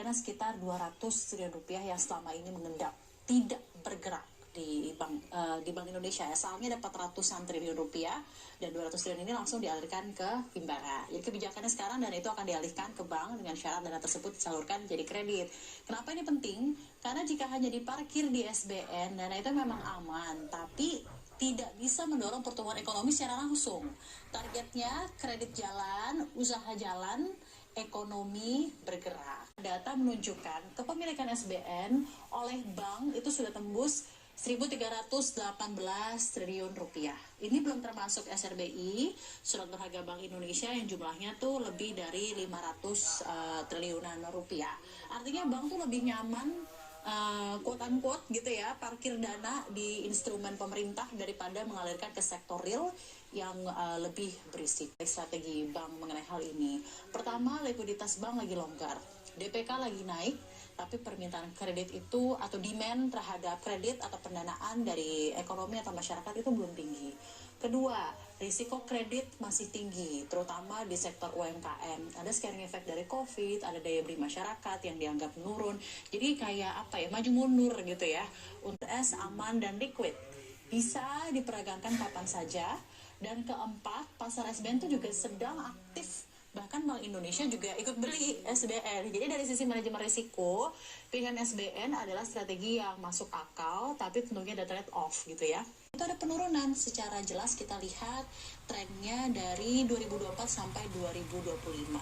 dana sekitar 200 triliun rupiah yang selama ini mengendap, tidak bergerak di Bank Indonesia ya. Sahamnya ada 400-an triliun rupiah dan 200 triliun ini langsung dialirkan ke Himbara. Jadi kebijakannya sekarang dana itu akan dialihkan ke bank dengan syarat dana tersebut disalurkan jadi kredit. Kenapa ini penting? Karena jika hanya diparkir di SBN, dana itu memang aman, tapi tidak bisa mendorong pertumbuhan ekonomi secara langsung. Targetnya kredit jalan, usaha jalan, ekonomi bergerak. Data menunjukkan kepemilikan SBN oleh bank itu sudah tembus 1.318 triliun rupiah. Ini belum termasuk SRBI, surat berharga Bank Indonesia yang jumlahnya tuh lebih dari 500 triliunan rupiah. Artinya bank tuh lebih nyaman quote-unquote gitu ya, parkir dana di instrumen pemerintah daripada mengalirkan ke sektor real yang lebih berisiko. Strategi bank mengenai hal ini. Pertama, likuiditas bank lagi longgar. DPK lagi naik, tapi permintaan kredit itu atau demand terhadap kredit atau pendanaan dari ekonomi atau masyarakat itu belum tinggi. Kedua, risiko kredit masih tinggi, terutama di sektor UMKM. Ada scaring effect dari COVID, ada daya beli masyarakat yang dianggap menurun. Jadi kayak apa ya, maju mundur gitu ya. Untuk aman dan liquid, bisa diperagangkan kapan saja. Dan keempat, pasar SBN itu juga sedang aktif. Bahkan Bank Indonesia juga ikut beli SBN. Jadi dari sisi manajemen risiko, pilihan SBN adalah strategi yang masuk akal, tapi tentunya ada trade-off gitu ya. Itu ada penurunan, secara jelas kita lihat trennya dari 2024 sampai 2025.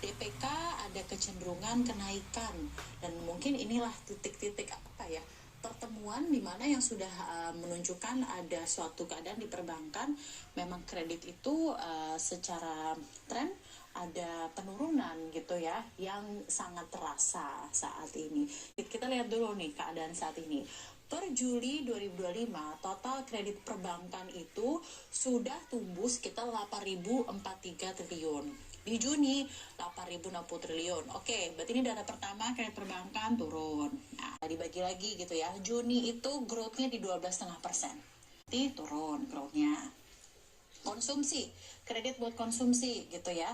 DPK ada kecenderungan kenaikan, dan mungkin inilah titik-titik apa ya, pertemuan di mana yang sudah menunjukkan ada suatu keadaan di perbankan memang kredit itu secara tren ada penurunan gitu ya yang sangat terasa saat ini. Kita lihat dulu nih keadaan saat ini. Per Juli 2025 total kredit perbankan itu sudah tumbuh sekitar 8.043 triliun. Di Juni 8.060 triliun. Oke, berarti ini data pertama kredit perbankan turun. Nah, dibagi lagi gitu ya. Juni itu growth-nya di 12,5%. Berarti turun growth-nya. Konsumsi, kredit buat konsumsi gitu ya.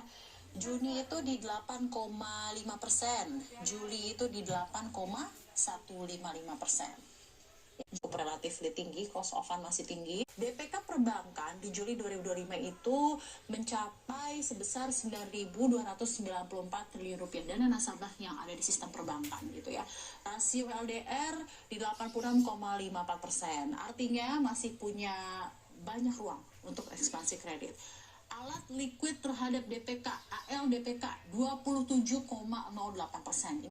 Juni itu di 8,5%, Juli itu di 8,155%. Cukup relatif tinggi, cost of fund masih tinggi. DPK perbankan di Juli 2025 itu mencapai sebesar 9.294 triliun rupiah dana nasabah yang ada di sistem perbankan gitu ya. Rasio LDR di 86,54%. Artinya masih punya banyak ruang untuk ekspansi kredit. Alat liquid terhadap DPK, AL DPK 27,08%.